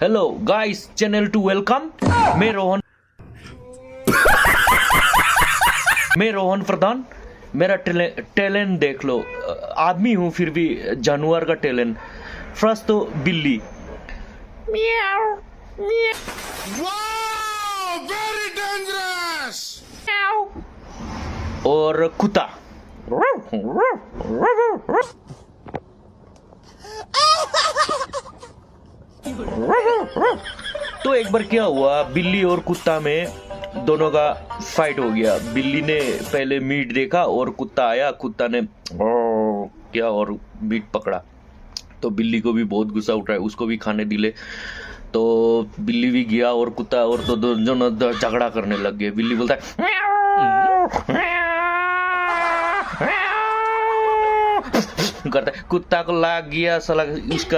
Hello guys, channel to welcome. मैं रोहन प्रधान। मेरा talent देख लो। आदमी हूँ फिर भी जानवर का टैलेंट। फर्स्ट तो बिल्ली, म्याऊ म्याऊ, वाह वेरी डेंजरस, म्याऊ, और कुत्ता। तो एक बार क्या हुआ, बिल्ली और कुत्ता में दोनों का फाइट हो गया। बिल्ली ने पहले मीट देखा और कुत्ता आया, कुत्ता ने क्या और मीट पकड़ा। तो बिल्ली को भी बहुत गुस्सा उठ रहा है, उसको भी खाने दिले। तो बिल्ली भी गया और कुत्ता और तो दोनों झगड़ा करने लग गए। बिल्ली बोलता है करता है, कुत्ता को लाग गया साला उसका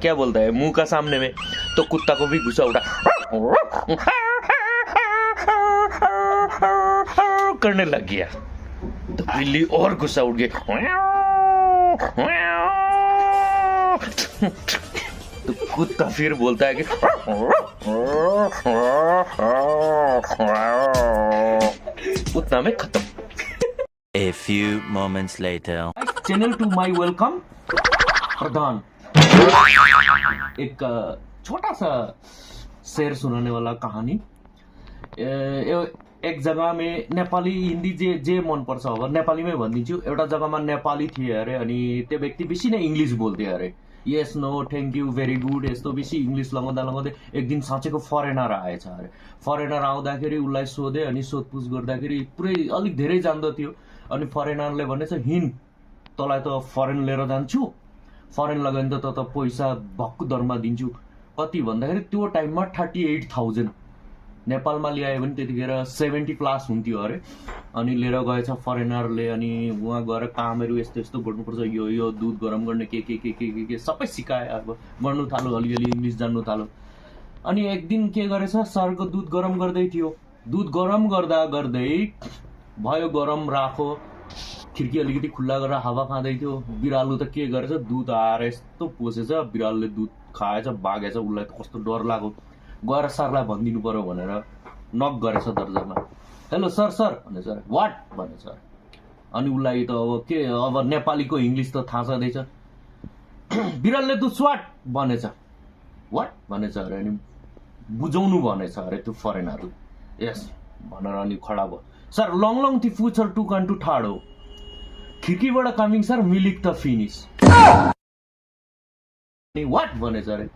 क्या बोलता है मुंह का सामने में। तो कुत्ता को भी गुस्सा उठा करने लग गया। तो बिल्ली और गुस्सा उठ गई। तो कुत्ता फिर बोलता है कि उतना में खत्म। A few moments later. Channel to my welcome प्रधान। एक छोटा सा शेर सुनाने वाला कहानी। एक जग्गा में नेपाली हिन्दी जे मन पर्छ अब नेपालीमै भनिदिन्छु। एउटा जग्गामा नेपाली थिए अरे, अनि त्यो व्यक्ति बेसी नै इङ्ग्लिस बोल्थे अरे। Yes no thank you very good यस्तो बेसी इङ्ग्लिस लगाउँदा लगाउँदै एक दिन साँच्चैको फरेनर आएछ अरे। फरेनर आउँदाखेरि उसलाई सोधे, अनि सोधपुछ गर्दाखेरि पुरै अलिक धेरै जान्दथ्यो। अनि फरेनरले भनेछ, हिँड तँलाई त फरेन लिएर जान्छु, फरेन लगायो भने त पैसा भक्कु दरमा दिन्छु। कति भन्दाखेरि त्यो टाइममा 38,000, नेपालमा ल्यायो भने त्यतिखेर 70+ हुन्थ्यो अरे। अनि लिएर गएछ फरेनरले। अनि उहाँ गएर कामहरू यस्तो यस्तो गर्नुपर्छ, यो दुध गरम गर्ने के सबै सिकाए। अब गर्नु थाल्यो, अलिअलि इङ्ग्लिस जान्नु थाल्यो। अनि एक दिन के गरेछ, सरको दुध गरम गर्दै थियो। दुध गरम गर्दा गर्दै भयो गरम, राखो खिड्की अलिकति खुल्ला गरेर हावा खाँदै थियो। बिरालो त के गरेछ, दुध आएर यस्तो पोसेछ, बिरालोले दुध खाएछ, बागेछ। उसलाई त कस्तो डर लाग्यो। गएर सरलाई भनिदिनु पर्यो भनेर नक गरेछ दर्जामा। हेलो सर सर भनेछ। वाट भनेछ। अनि उसलाई त अब के, अब नेपालीको इङ्ग्लिस त थाहा छँदैछ। बिरालले दुध स्वाट भनेछ। वाट भनेछ अरे। अनि बुझाउनु भनेछ अरे त्यो फरेनरले। यस भनेर अनि खडा भयो। सर लङ लङ ती फ्युचर टु कन टु ठाडो, खिड्कीबाट कमिङ सर मिलिक त फिनिस। वाट भनेछ अरे।